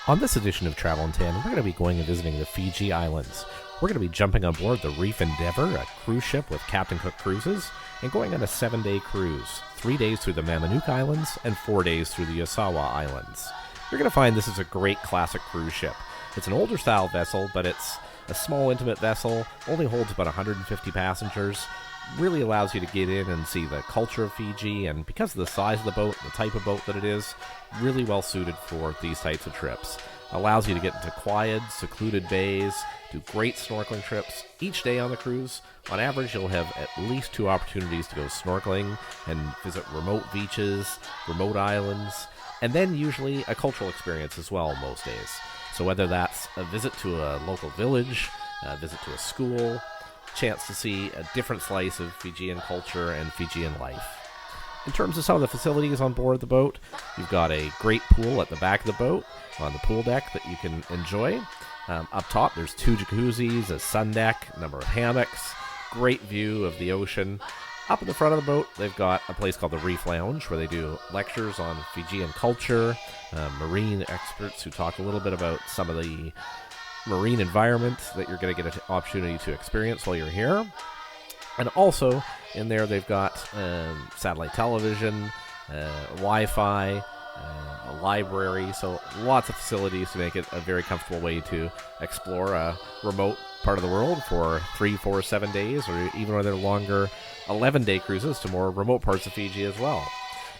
On this edition of Travel in 10, we're going to be going and visiting the Fiji Islands. We're going to be jumping on board the Reef Endeavour, a cruise ship with Captain Cook Cruises, and going on a 7-day cruise, 3 days through the Mamanuca Islands and 4 days through the Yasawa Islands. You're going to find this is a great classic cruise ship. It's an older style vessel, but it's a small intimate vessel, only holds about 150 passengers, really allows you to get in and see the culture of Fiji, and because of the size of the boat, the type of boat that it is, really well suited for these types of trips. Allows you to get into quiet, secluded bays, do great snorkeling trips. Each day on the cruise, on average, you'll have at least 2 opportunities to go snorkeling and visit remote beaches, remote islands, and then usually a cultural experience as well most days. So whether that's a visit to a local village, a visit to a school, chance to see a different slice of Fijian culture and Fijian life. In terms of some of the facilities on board the boat, you've got a great pool at the back of the boat on the pool deck that you can enjoy. Up top, there's 2 jacuzzis, a sun deck, a number of hammocks, great view of the ocean. Up in the front of the boat, they've got a place called the Reef Lounge where they do lectures on Fijian culture, marine experts who talk a little bit about some of the marine environment that you're going to get an opportunity to experience while you're here. And also, in there, they've got satellite television, Wi-Fi, a library, so lots of facilities to make it a very comfortable way to explore a remote part of the world for 3, 4, 7 days, or even on their longer 11-day cruises to more remote parts of Fiji as well.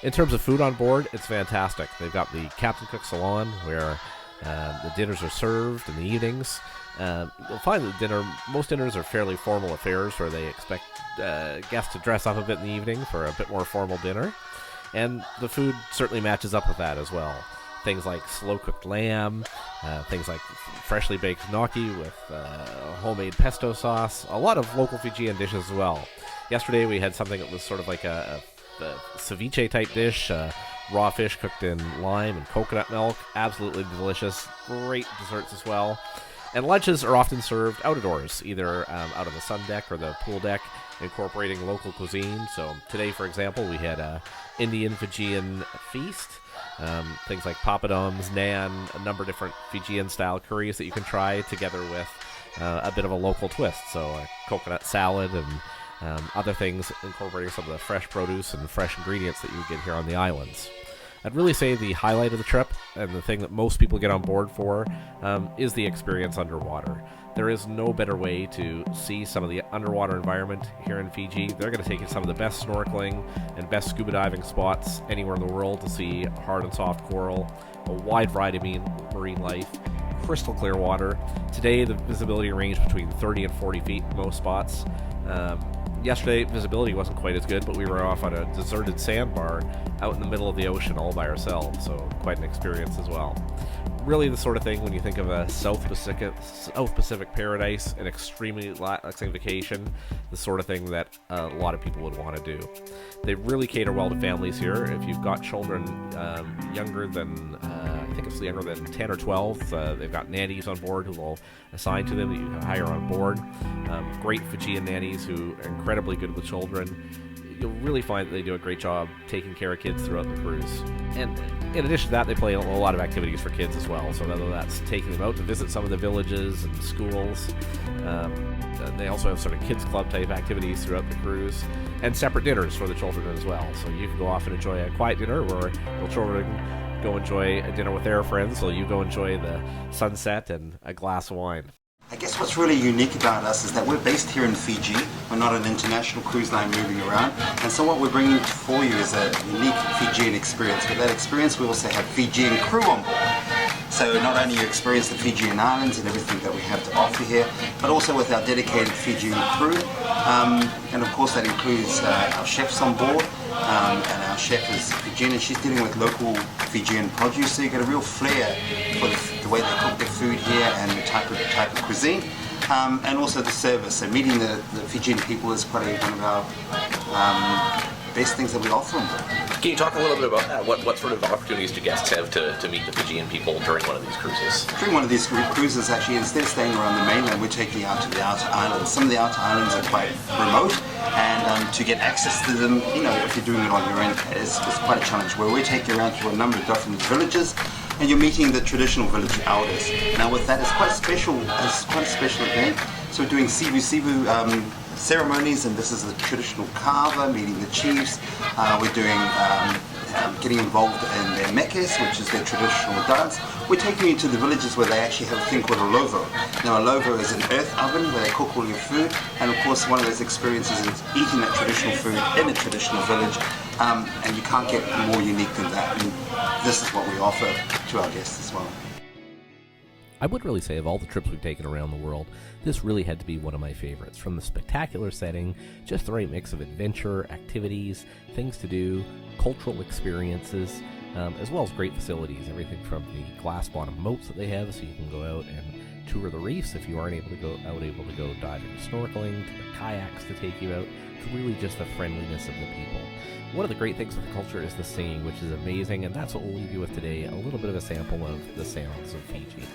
In terms of food on board, it's fantastic. They've got the Captain Cook Salon, where the dinners are served in the evenings. You'll find that most dinners are fairly formal affairs where they expect guests to dress up a bit in the evening for a bit more formal dinner. And the food certainly matches up with that as well. Things like slow-cooked lamb, things like freshly baked gnocchi with homemade pesto sauce, a lot of local Fijian dishes as well. Yesterday we had something that was sort of like a ceviche-type dish, raw fish cooked in lime and coconut milk, absolutely delicious, great desserts as well. And lunches are often served outdoors, either out on the sun deck or the pool deck, incorporating local cuisine. So today, for example, we had a Indian Fijian feast, things like papadums, naan, a number of different Fijian-style curries that you can try together with a bit of a local twist. So a coconut salad and other things incorporating some of the fresh produce and fresh ingredients that you get here on the islands. I'd really say the highlight of the trip, and the thing that most people get on board for, is the experience underwater. There is no better way to see some of the underwater environment here in Fiji. They're going to take you to some of the best snorkeling and best scuba diving spots anywhere in the world to see hard and soft coral, a wide variety of marine life, crystal clear water. Today, the visibility ranged between 30 and 40 feet in most spots. Yesterday, visibility wasn't quite as good, but we were off on a deserted sandbar out in the middle of the ocean all by ourselves, so quite an experience as well. Really the sort of thing when you think of a South Pacific paradise, an extremely relaxing vacation, the sort of thing that a lot of people would want to do. They really cater well to families here. If you've got children younger than, I think it's younger than 10 or 12, they've got nannies on board who will assign to them that you can hire on board. Great Fijian nannies who are incredibly good with children. You'll really find that they do a great job taking care of kids throughout the cruise. And in addition to that, they play a lot of activities for kids as well. So whether that's taking them out to visit some of the villages and schools, they also have sort of kids club type activities throughout the cruise, and separate dinners for the children as well. So you can go off and enjoy a quiet dinner, or the children go enjoy a dinner with their friends, so you go enjoy the sunset and a glass of wine. I guess what's really unique about us is that we're based here in Fiji. We're not an international cruise line moving around. And so what we're bringing for you is a unique Fijian experience. With that experience, we also have Fijian crew on board. So not only you experience the Fijian islands and everything that we have to offer here, but also with our dedicated Fijian crew. And of course that includes our chefs on board. And our chef is Fijian, and she's dealing with local Fijian produce, so you get a real flair for the way they cook their food here and the type of cuisine, and also the service. So meeting the Fijian people is probably one of our best things that we offer them. Can you talk a little bit about that? What sort of opportunities do guests have to meet the Fijian people during one of these cruises? During one of these cruises, actually, instead of staying around the mainland, we're taking you out to the outer islands. Some of the outer islands are quite remote, and to get access to them, if you're doing it on your own, it's quite a challenge. Where we take you around to a number of different villages, and you're meeting the traditional village elders. Now with that, it's quite special. It's quite a special event. So we're doing sivu ceremonies, and this is the traditional kava, meeting the chiefs. We're doing getting involved in their mekes, which is their traditional dance. We're taking you to the villages where they actually have a thing called a lovo. Now a lovo is an earth oven where they cook all your food, and of course one of those experiences is eating that traditional food in a traditional village, and you can't get more unique than that. And this is what we offer to our guests as well. I would really say of all the trips we've taken around the world, this really had to be one of my favorites. From the spectacular setting, just the right mix of adventure, activities, things to do, cultural experiences, as well as great facilities. Everything from the glass bottom moats that they have, so you can go out and tour the reefs if you aren't able to go diving or snorkeling, to the kayaks to take you out, to really just the friendliness of the people. One of the great things with the culture is the singing, which is amazing, and that's what we'll leave you with today, a little bit of a sample of the sounds of Fiji.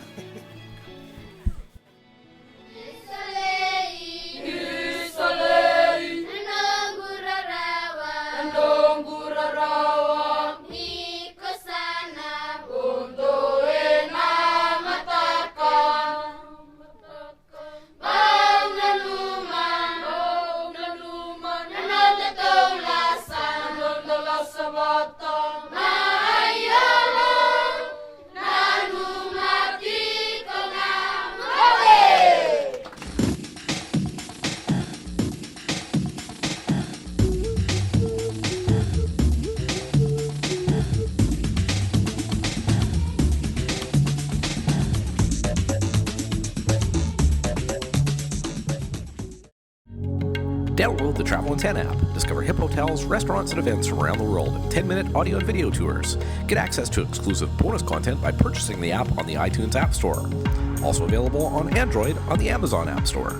Download the Travel in 10 app. Discover hip hotels, restaurants, and events from around the world in 10-minute audio and video tours. Get access to exclusive bonus content by purchasing the app on the iTunes App Store. Also available on Android on the Amazon App Store.